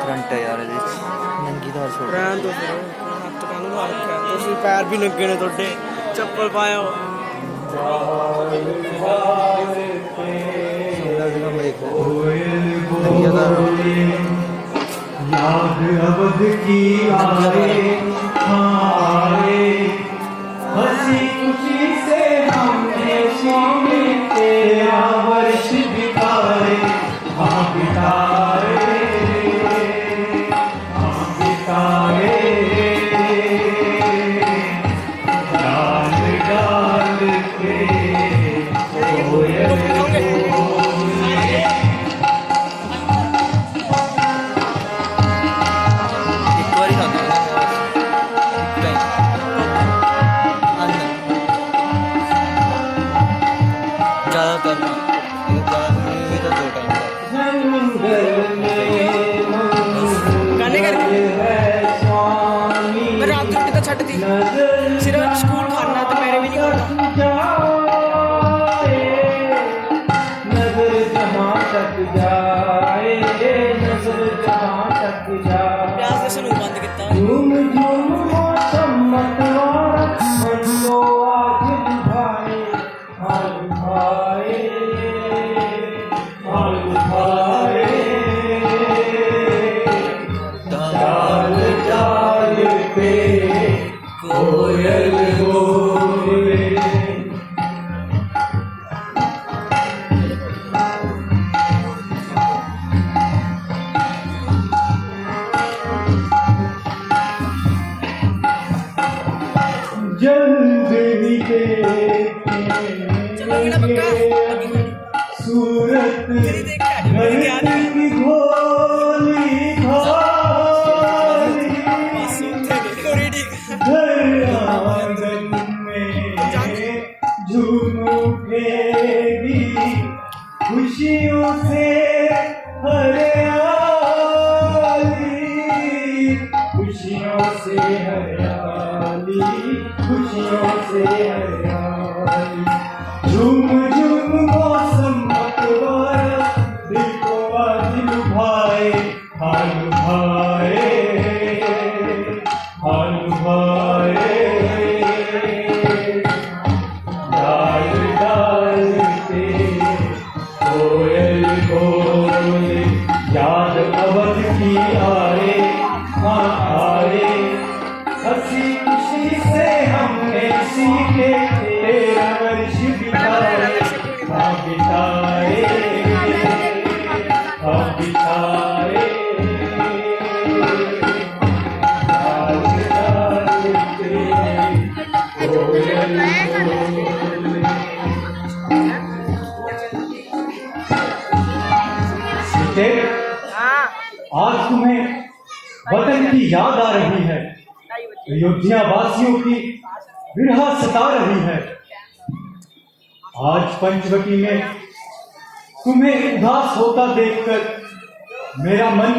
Current है यार नंगी तो छोड़ रहन दो फिर हत्थ कानू मार रखा तुसी पैर भी नंगे ने तोड़े चप्पल पाया हो याद अवध की आए आए हंसी खुशी से हमने सीने तेरा वर्ष बिताए हाँ बिताए हाँ बिताए डाल डाल के कोयल सिर्फ स्कूल खाना तो मैंने भी नहीं खाता नजर जहाँ तक जाए नजर जहाँ तक जाए प्यास से सुनू बंद किया झूम झूम मौसम मतवारा मन को आज लुभाए हाल लुभाए हाल लुभाए डाल डाल पे कोयल बोले जल्दी के सूरत घर की भोली भाली आंगन में झूम उठेगी खुशियों से हरियाली खुशियों से हरियाली खुशियों से हरियाली झूम झूम मौसम मतवारा दिल को आज लुभाए हाल लुभाए हाल लुभाए डाल डाल के कोयल बोले याद अवध की आए हाँ आए हंसी खुशी से हमने सीखे तेरा वर्ष बिताए हाँ बिताए हाँ बिताए डाल डाल के कोयल बोले सीते आज तुम्हें वतन की याद आ रही है अयोध्या वासियों की विरह सता रही है आज पंचवटी में तुम्हें उदास होता देखकर मेरा मन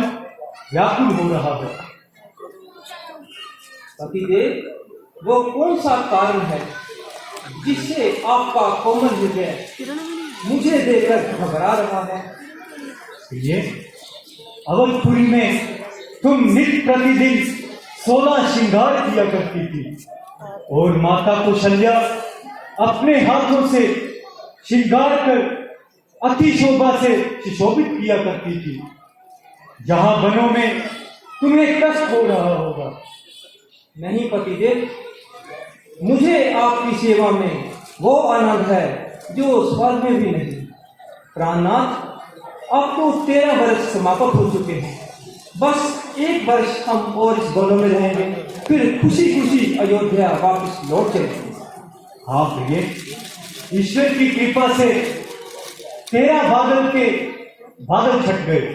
व्याकुल हो रहा है पतिदेव वो कौन सा कारण है जिससे आपका कोमल हृदय मुझे देखकर घबरा रहा है ये अवधपुरी में तुम नित्य प्रतिदिन 16 श्रृंगार किया करती थी और माता कौशल्या अपने हाथों से श्रृंगार कर अति शोभा से सुशोभित किया करती थी जहां वनों में तुम्हें कष्ट हो रहा होगा। नहीं पतिदेव मुझे आपकी सेवा में वो आनंद है जो स्वर्ग में भी नहीं। प्राणनाथ अब तो 13 वर्ष समाप्त हो चुके हैं बस 1 वर्ष हम और इस वनों में रहेंगे फिर खुशी खुशी अयोध्या वापस लौट चलेंगे। हाँ प्रिय ईश्वर की कृपा से 13 बादल छट गए।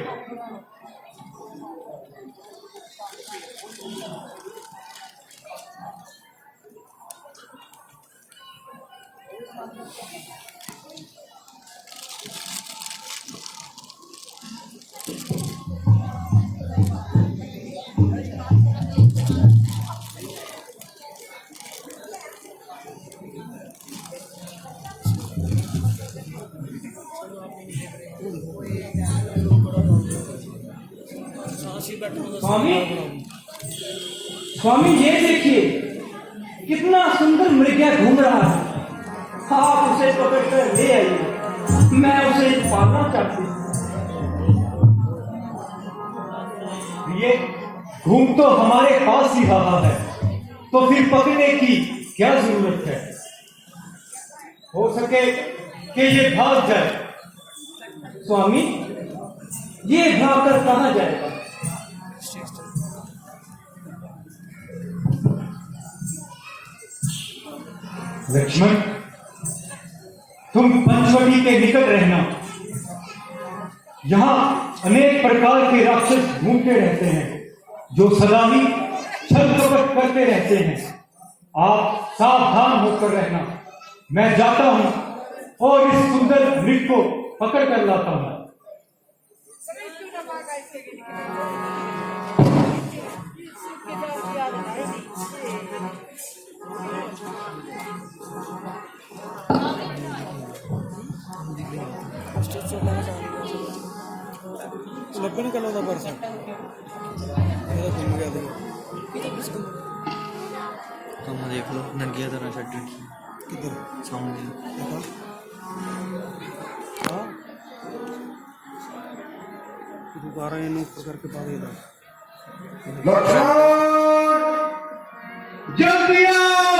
स्वामी, स्वामी ये देखिए कितना सुंदर मृग्या घूम रहा है। आप उसे पकड़कर ले आइए, मैं उसे पालना चाहती हूँ। ये घूम तो हमारे पास ही रहा है, तो फिर पकड़ने की क्या जरूरत है? हो सके कि ये भाग जाए। स्वामी, ये भागकर कहाँ जाएगा? लक्ष्मण, तुम पंचवटी के निकट रहना। यहाँ अनेक प्रकार के राक्षस घूमते रहते हैं जो सदा ही छल कपट करते रहते हैं। आप सावधान होकर रहना। मैं जाता हूं और इस सुंदर मृग को पकड़ कर लाता हूं। लगन कर लो परसों मेरा घूम गया तुम देख लो नंगिया तरह छड्डी किधर सामने देखा हाँ दोबारा इन्हें ऊपर करके पा देगा। जल्दी आओ,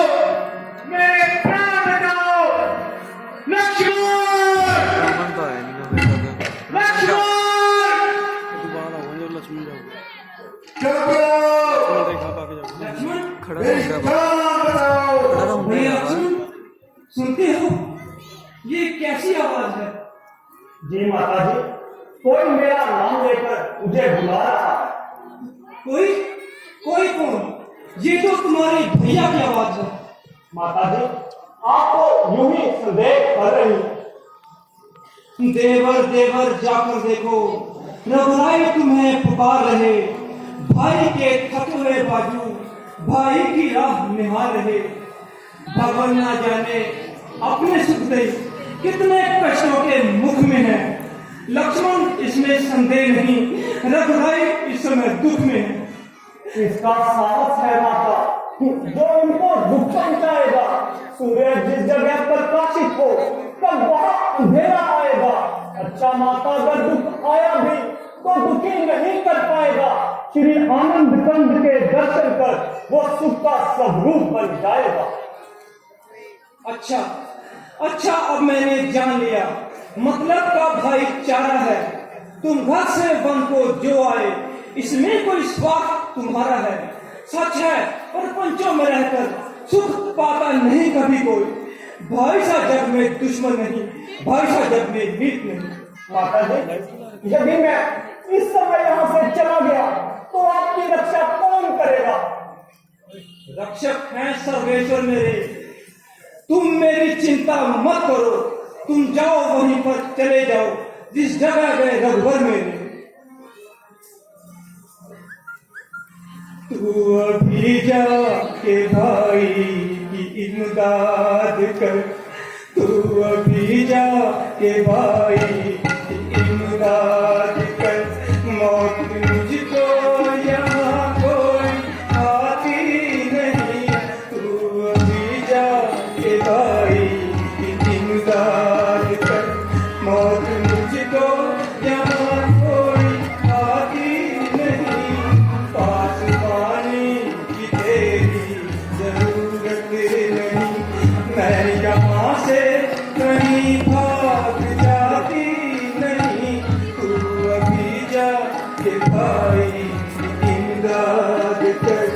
मेरे प्राण बचाओ। लक्ष्मण, रावण तो है नहीं तो लक्ष्मण, दोबारा हो जाओ लक्ष्मण जाओ चलो देखा पाके जाओ। लक्ष्मण, खड़ा तो भैया लक्ष्मण, सुनते हो? ये कैसी आवाज है? जी माता जी, कोई मेरा नाम लेकर मुझे बुला रहा है। कोई कोई कौन? ये तो तुम्हारे भैया की आवाज है। माता जी, आप तो यूं ही संदेह कर रही हैं। देवर देवर जाकर देखो, रघुराई तुम्हें पुकार रहे। भाई के थके हुए बाजू भाई की राह निहार रहे। भगवान ना जाने अपने सुखदेव कितने कष्टों के मुख में है। लक्ष्मण इसमें संदेह नहीं, रघुराई इस समय दुख में है। इसका साहस है माता, जो उनको दुख पहुंचाएगा। सूरज जिस जगह प्रकाशित हो तब वहां अंधेरा आएगा। अच्छा माता, अगर दुख आया भी तो दुखी नहीं कर पाएगा। श्री आनंद कंद के दर्शन कर वो सुख का स्वरूप बन जाएगा। अच्छा अच्छा, अब मैंने जान लिया, मतलब का भाईचारा है। तुम घर से वन को जो आए, इसमें कोई स्वार्थ तुम्हारा है। सच है, पर पंचों में रहकर सुख पाता नहीं कभी कोई। भाई सा जग में दुश्मन नहीं, भाई सा जग में मीत नहीं। माता जी, यदि मैं इस समय यहाँ से चला गया तो आपकी रक्षा कौन करेगा? रक्षक हैं सर्वेश्वर मेरे, तुम मेरी चिंता मत करो। तुम जाओ, वहीं पर चले जाओ जिस जगह गए रघुवर मेरे। तू अभी जाके भाई की इमदाद कर, तू अभी जाके भाई की इमदाद कर। मौत मुझको यहाँ कोई आती नहीं, तू अभी जाके भाई की इमदाद कर। मौत मुझको यहाँ कोई आती नहीं, पास पानी की तेरी जरूरत नहीं। मैं यहाँ से कहीं भाग जाती नहीं, तू अभी जा के भाई इमदाद कर।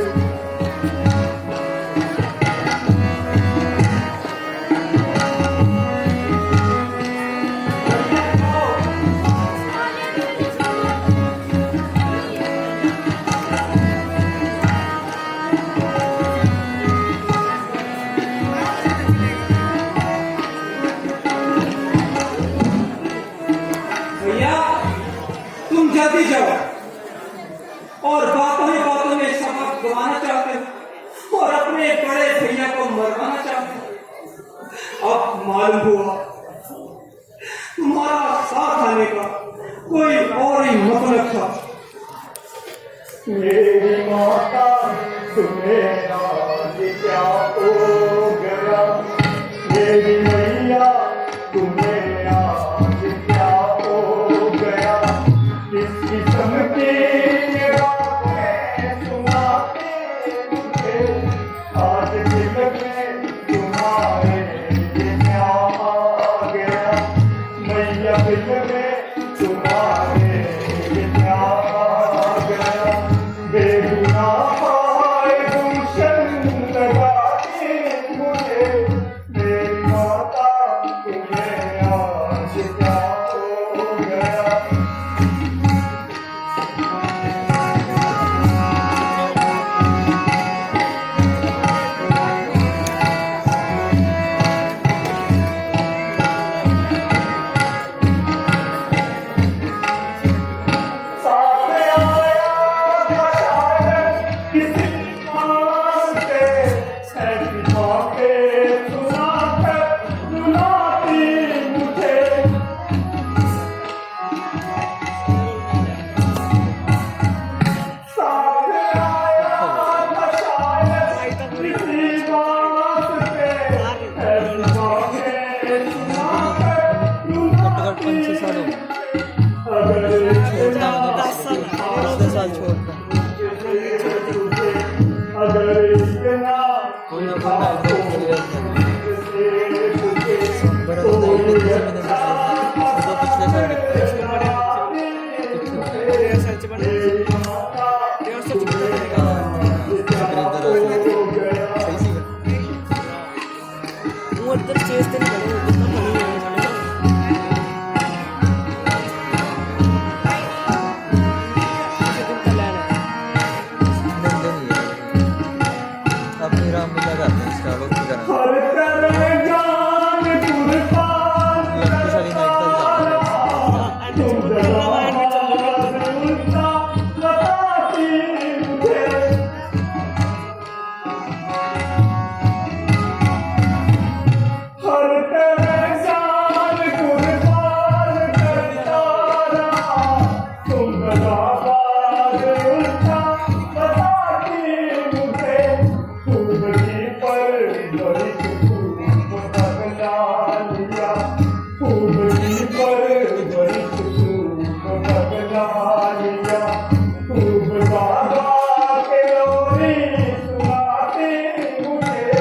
भैया, तुम जल्दी जाओ, और बातों ही बातों में सबक गवाना चाहते हो और अपने बड़े भैया को मरवाना चाहते हो। अब मालूम हुआ तुम्हारा साथ आने का कोई और ही मतलब था। मेरी माता तुम्हें आज क्या हो गया, मेरी मैया तुम्हें आज क्या हो गया, किस किस्म की बातें सुनाते मुझे, आज दिल में तुम्हारे ये क्या आ गया, मैया दिल में तुम्हारे ये क्या आ गया, बेगुनाह गुलशन लगाते मुझे, मेरी माता तुम्हें आज क्या हो गया। साथ आया शायद किसी मान के, ऐसी बातें सुनाकर रुलाती मुझे, साथ आया शायद किसी बात पे, ऐसी बातें सुनाकर रुलाती मुझे, अगर इतना 10 साल छोड़ कर अगर इतना कोई ना कोई ना इधर चले जाते हैं। बड़ा तो नहीं किसी में नहीं तो पिछले साल सर्च बना 150 बनेगा सही सी वो उधर చేస్తే अपनी राम मिला जाते हैं इसका लोग की तरह हर तरह जान कुर्बान लक्ष्मीशाली में एकदम तुम उल्टा बताती मुझे, हर तरह जान कुर्बान करता रहा, तुम गदाबाज उल्टा बताती मुझे, फूलगी पर बड़ी खूब बदला लिया, फूलगी पर बड़ी खूब बदला लिया, खूब बाबा के लोरी सुनाती मुझे,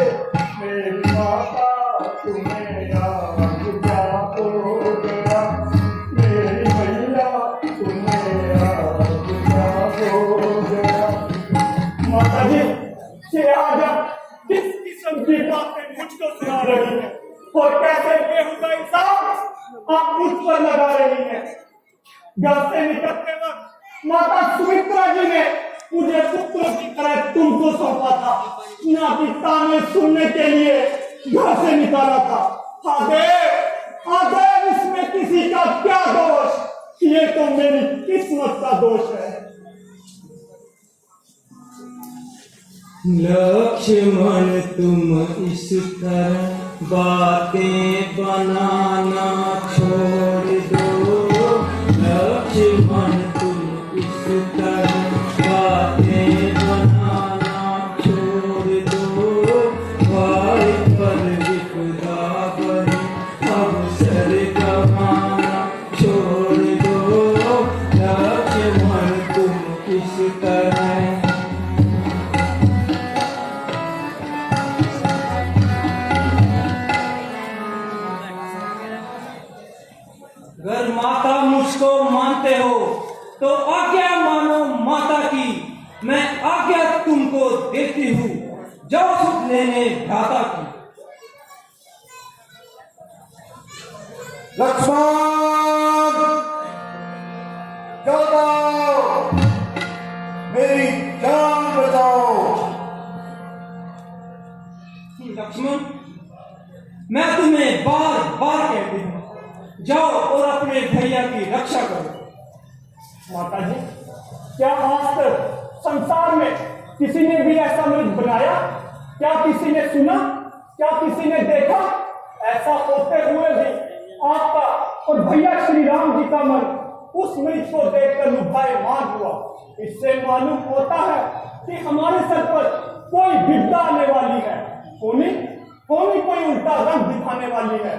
मेरी माता तुम्हें आज क्या हो गया, मेरी मैया तुम्हें आज क्या हो गया। माता जी ये आज आप किस किस्म की बातें मुझको सुना रही हैं और कैसे बेहुदा इल्जाम आप मुझ पर लगा रही हैं। घर से निकलते वक्त माता सुमित्रा जी ने मुझे पुत्र की तरह तुमको सौंपा था, ना कि ताने सुनने के लिए घर से निकाला था। आदेव इसमें किसी का क्या दोष, ये तो मेरी किस्मत का दोष है। लक्ष्मण तुम इस तरह बातें बनाना छोड़ दो, लक्ष्मण तुम इस तरह बातें बनाना छोड़ दो, भाई पर विपदा बनी अवसर गंवाना छोड़ दो, लक्ष्मण तुम इस तरह अगर माता मुझको मानते हो तो आज्ञा मानो माता की, मैं आज्ञा तुमको देती हूँ, जाओ सुख लेने भ्राता की। लक्ष्मण जाओ, मेरी जान बचाओ। लक्ष्मण मैं तुम्हें बार बार कहती हूँ, जाओ और अपने भैया की रक्षा करो। माता जी क्या आज तक संसार में किसी ने भी ऐसा मृग बनाया? क्या किसी ने सुना? क्या किसी ने देखा? ऐसा होते हुए भी आपका और भैया श्री राम जी का मन उस मृत को देखकर लुभायमान हुआ। इससे मालूम होता है कि हमारे सर पर कोई विपदा आने वाली है, होनी कोई उल्टा रंग दिखाने वाली है।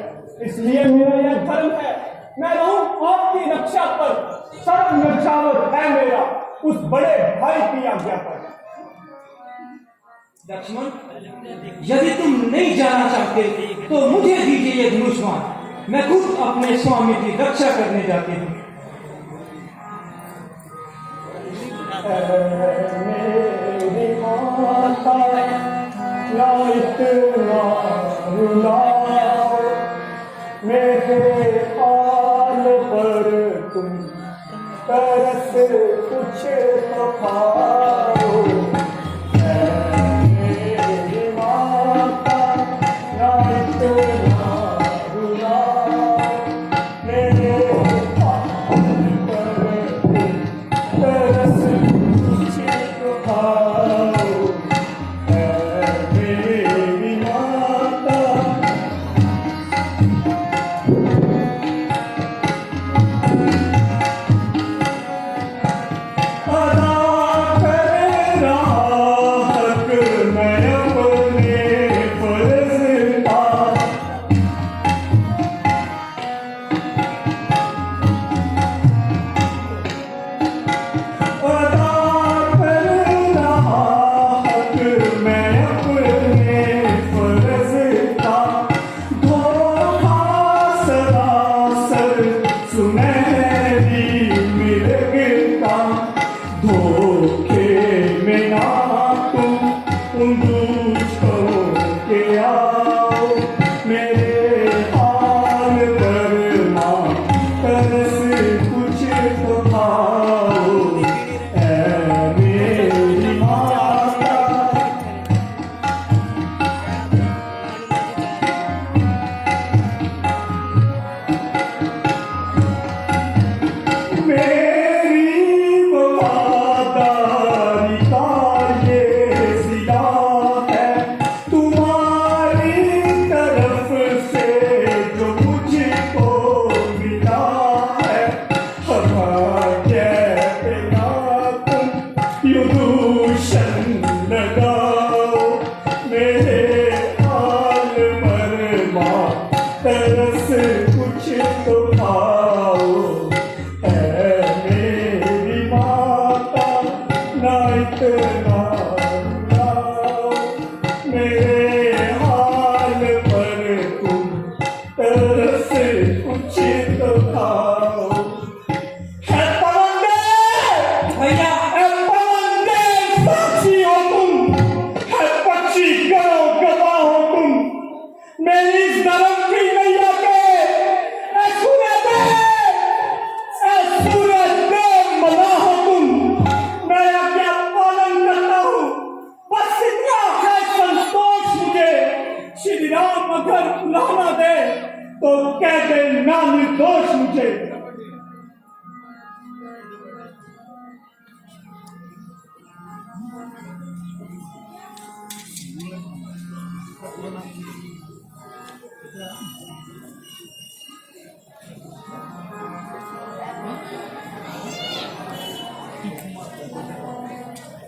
इसलिए मेरा यह धर्म है, मैं रहूं आपकी रक्षा पर, सर्व रक्षावत है मेरा उस बड़े भाई की आज्ञा पर। लक्ष्मण, यदि तुम नहीं जाना चाहते तो मुझे दीजिए ये धनुष्मान, मैं खुद अपने स्वामी की रक्षा करने जाती हूँ। मेरी माता ना इतना रुलाओ, मेरे हाल पर तुम तरस कुछ तो खाओ। मेरी माता ना इतना रुलाओ, मेरे हाल पर तुम तरस कुछ तो खाओ। मेरी माता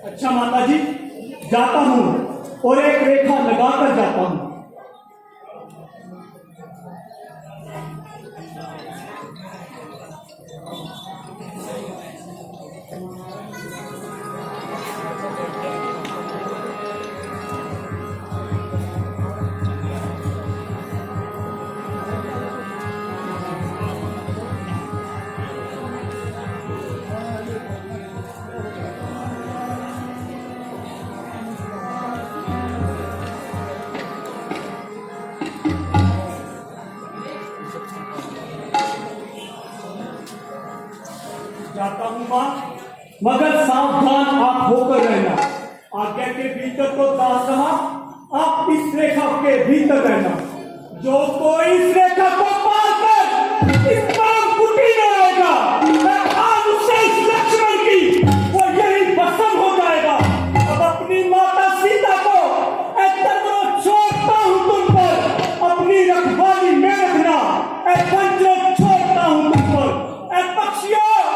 अच्छा माता जी, जाता हूँ और एक रेखा लगाकर जाता हूँ। जाता हूँ मां, मगर सावधान आप होकर रहना। आज्ञा के भीतर तो दास रहा, आप इस रेखा के भीतर रहना। जो कोई इस रेखा को पार कर इस परम कुटी में आएगा, मैं आज उससे इस लक्ष्मण की वो यही भस्म हो जाएगा। अब अपनी माता सीता को छोड़ता हूँ तुम पर, अपनी रखवाली में रखना। छोड़ता हूँ तुम पर पक्षियों,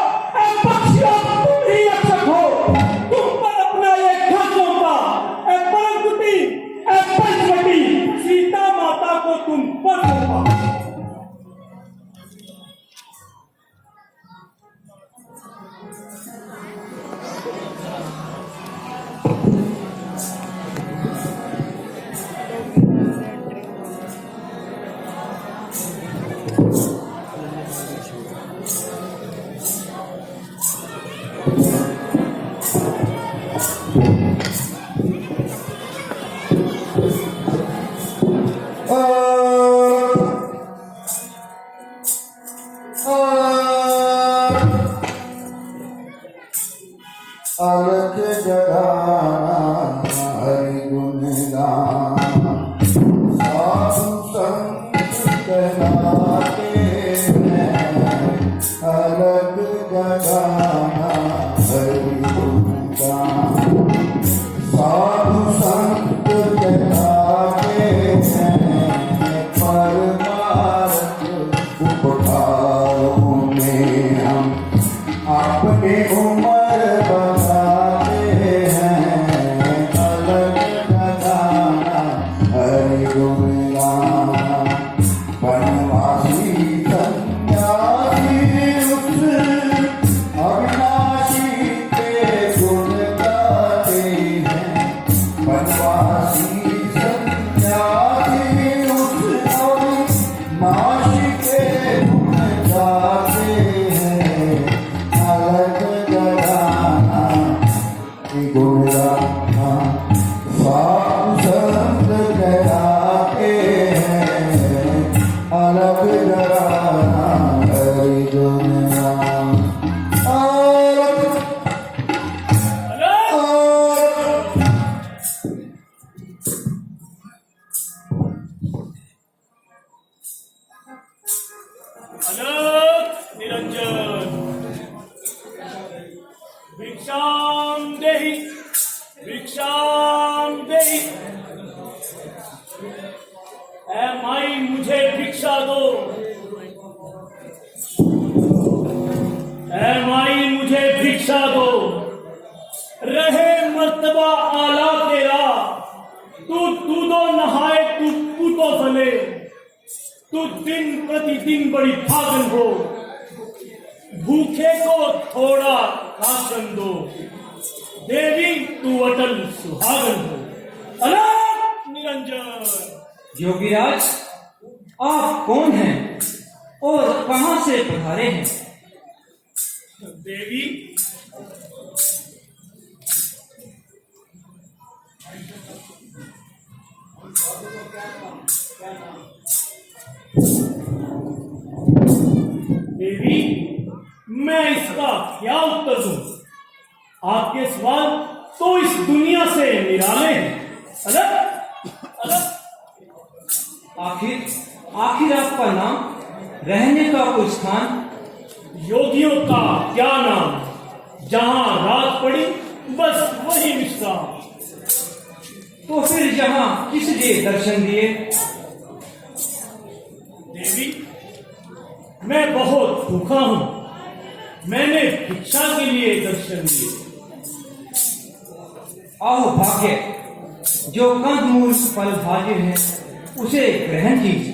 साधु संत कहलाते हैं अलग जगाना हरि गुण गाना। साधु संत कहलाते हैं परमार्थ उपकारों में हम अपनी उम्र बताते हैं अलग जगाना हरि गुण गाना। वनवासी सन्यासी उस अविनाशी के गुण गाते हैं। वनवासी सन्यासी उस अविनाशी के गुण गाते हैं अलग जगाना गुण गाना। साधु संत कहलाते हैं अलग जगाना हरि गुण गाना। अलग निरंजन भिक्षाम देहि भिक्षाम देहि। ऐ माई मुझे भिक्षा दो, ऐ माई मुझे भिक्षा दो। रहे मर्तबा आला तेरा, तू तो नहाए तू तो भले। तू दिन प्रतिदिन बड़ी भागन हो, भूखे को थोड़ा राशन दो। देवी तू अटल सुहागन हो। अलग निरंजन। योगीराज, आप कौन हैं और कहां से पधारे हैं? देवी देवी मैं इसका क्या उत्तर दूं? आपके सवाल तो इस दुनिया से निराले हैं। अलग अलग। आखिर आपका नाम, रहने का कोई स्थान? योगियों का क्या नाम, जहां रात पड़ी बस वही विश्राम। तो फिर यहाँ किस लिए दर्शन दिए? देवी मैं बहुत भूखा हूं, मैंने भिक्षा के लिए दर्शन दिए। आओ भाग्य, जो कंदमूल फल भाजिर है उसे ग्रहण कीजिए।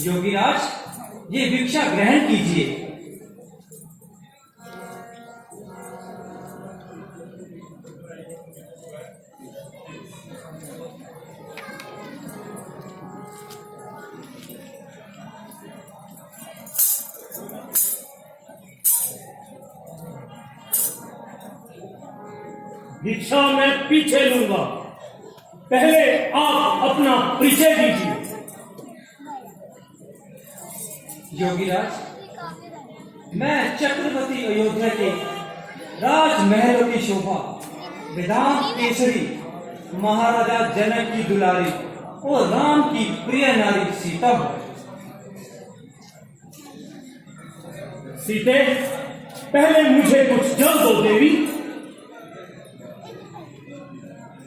योगीराज, ये भिक्षा ग्रहण कीजिए। भिक्षा मैं पीछे लूंगा, पहले आप अपना परिचय दीजिए। योगीराज, मैं चक्रवर्ती अयोध्या के राजमहलों की शोभा, वेदांत केसरी, महाराजा जनक की दुलारी और राम की प्रिय नारी सीता हूं। सीते, पहले मुझे कुछ जल दो देवी।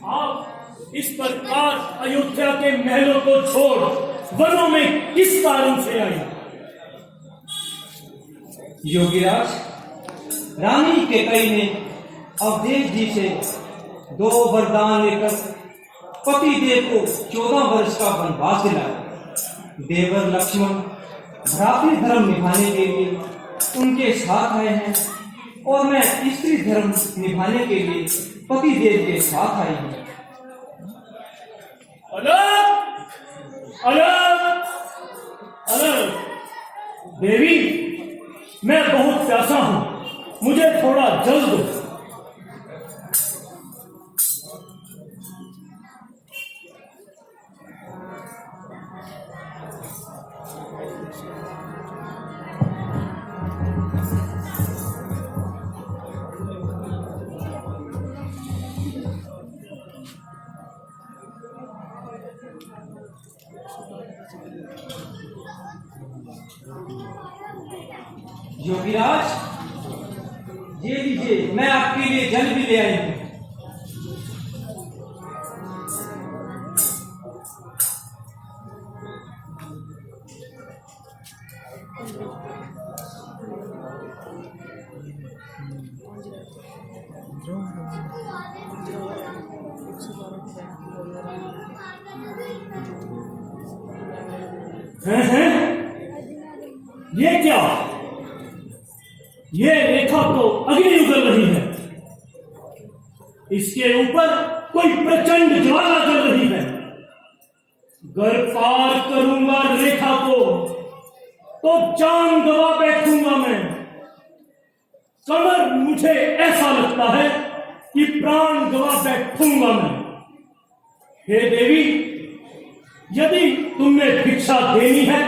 आप इस प्रकार अयोध्या के महलों को छोड़ वनों में किस कारण से आई? योगीराज, रानी केकई ने अवधेश जी से 2 वरदान लेकर पति देव को 14 वर्ष का वनवास दिलाया। देवर लक्ष्मण भ्रातृ धर्म निभाने के लिए उनके साथ आए हैं और मैं स्त्री धर्म निभाने के लिए पति देव के साथ आई हूं। अलग अलग अलग। देवी, मैं बहुत प्यासा हूं, मुझे थोड़ा जल दो। योगीराज, ये लीजिए, मैं आपके लिए जल भी ले आई हूं। हैं? ये क्या? ये रेखा तो अग्नि उगल रही है, इसके ऊपर कोई प्रचंड ज्वाला चल रही है। अगर पार करूंगा रेखा को तो जान गवा बैठूंगा मैं। कमर मुझे ऐसा लगता है कि प्राण गवा बैठूंगा मैं। हे देवी, यदि तुमने भिक्षा देनी है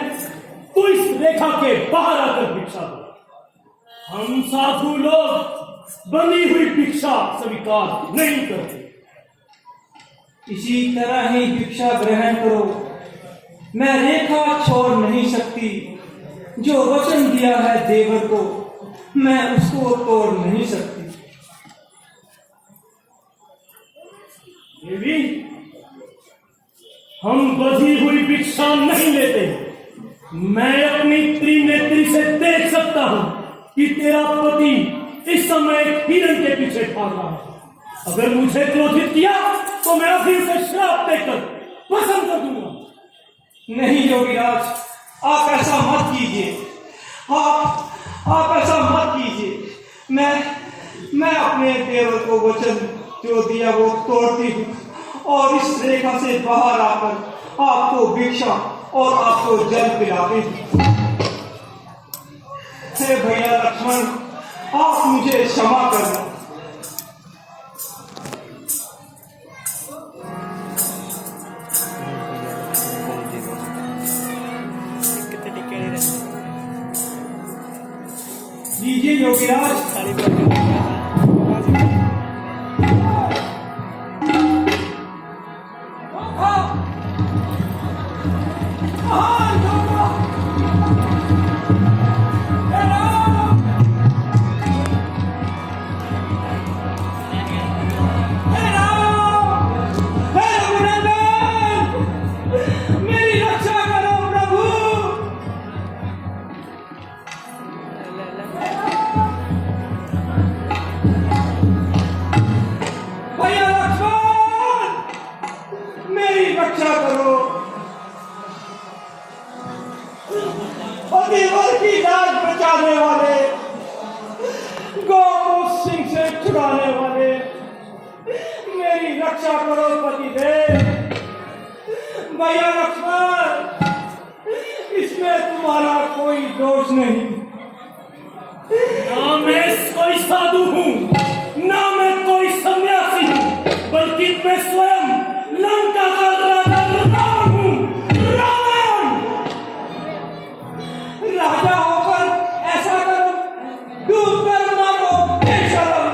तो इस रेखा के बाहर आकर भिक्षा दो। हम साधु लोग बनी हुई भिक्षा स्वीकार नहीं करते। इसी तरह ही भिक्षा ग्रहण करो। मैं रेखा छोड़ नहीं सकती। जो वचन दिया है देवर को, मैं उसको तोड़ नहीं सकती। देवी, हम बधी हुई भिक्षा नहीं लेते। मैं अपनी त्रिनेत्री से देख सकता हूं कि तेरा पति इस समय हिरण के पीछे भाग रहा है। अगर मुझे क्रोधित किया तो मैं अभी से श्राप देकर पसंद कर दूंगा। नहीं योगीराज, आप ऐसा मत कीजिए। आप ऐसा मत कीजिए। मैं अपने देवर को वचन जो दिया वो तोड़ती हूँ और इस रेखा से बाहर आकर आपको भिक्षा और आपको जल पिलाते हूँ। हे भैया लक्ष्मण, आप मुझे क्षमा करना। लीजिए योगीराज। भैया लक्ष्मण, इसमें तुम्हारा कोई दोष नहीं। ना मैं कोई साधु हूं, ना मैं कोई सन्यासी हूं, बल्कि मैं स्वयं लंका का राजा रावण हूं। रावण! राजा होकर ऐसा करो, डूब कर मारो बेशरम।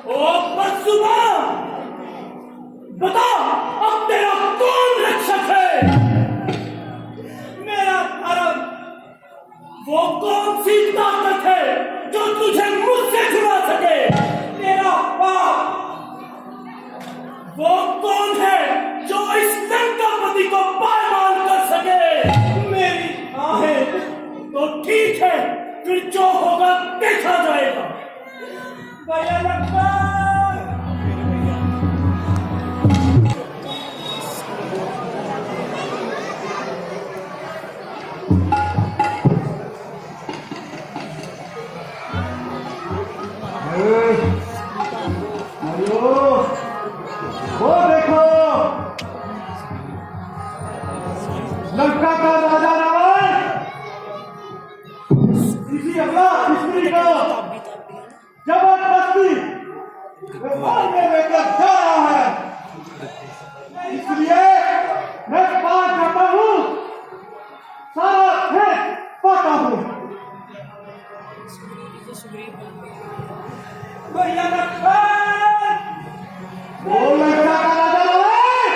ओ बदजुबान, बता अब तेरा कौन रक्षक है? मेरा धर्म। वो कौन सी ताकत है जो तुझे मुझसे छुड़ा सके? तेरा पाप। वो कौन है जो इस लंकापति को पायमाल कर सके? मेरी आहें। तो ठीक है, फिर जो होगा देखा जाएगा। भैया लक्ष्मण। वो देखो, लंका का राजा रावण जबरदस्ती व्यवहार में लेकर जा रहा है, इसलिए मैं बात करता हूँ, सारा खेत पाता हूँ। वो लड़का का राजा है,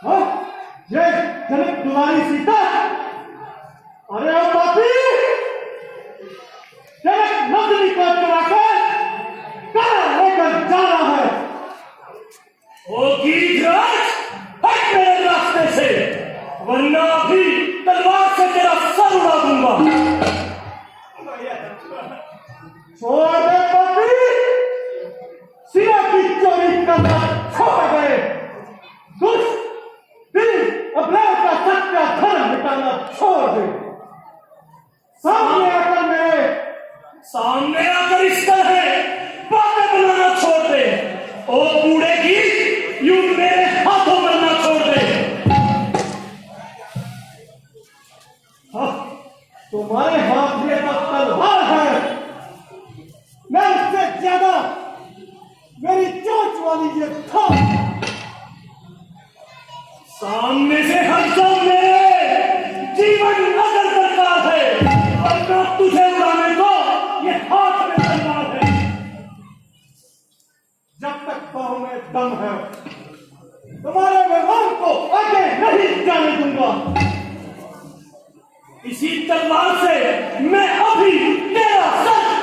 हाँ, ये जनक दुलारी सीता। अरे ओ पापी, जनक नंदिनी को चुराकर कहाँ लेकर जा रहा है? ओ गीधराज, हट मेरे रास्ते से, वरना अभी तलवार से तेरा सर उड़ा दूंगा। छोड़ दे पापी, सिया की चोरी करना छोड़ दे, दुष्ट दिल अबला का सत्य धर्म मिटाना छोड़ दे। सामने आकर इस तरह बातें बनाना छोड़ दे। ओ बूढ़े की यूं मेरे हाथों मरना छोड़ दे। हाँ, तुम्हारे हाथ में तो तलवार है, मैं उससे ज्यादा मेरी चोंच वाली ये था। सामने से हट जाओ, मेरे जीवन नजर दरकार है, वरना तुझे उड़ाने को ये हाथ में तलवार है। जब तक पाँव में दम है, तुम्हारे व्यवहार को आगे नहीं जाने दूंगा। इसी तलवार से मैं अभी तेरा सर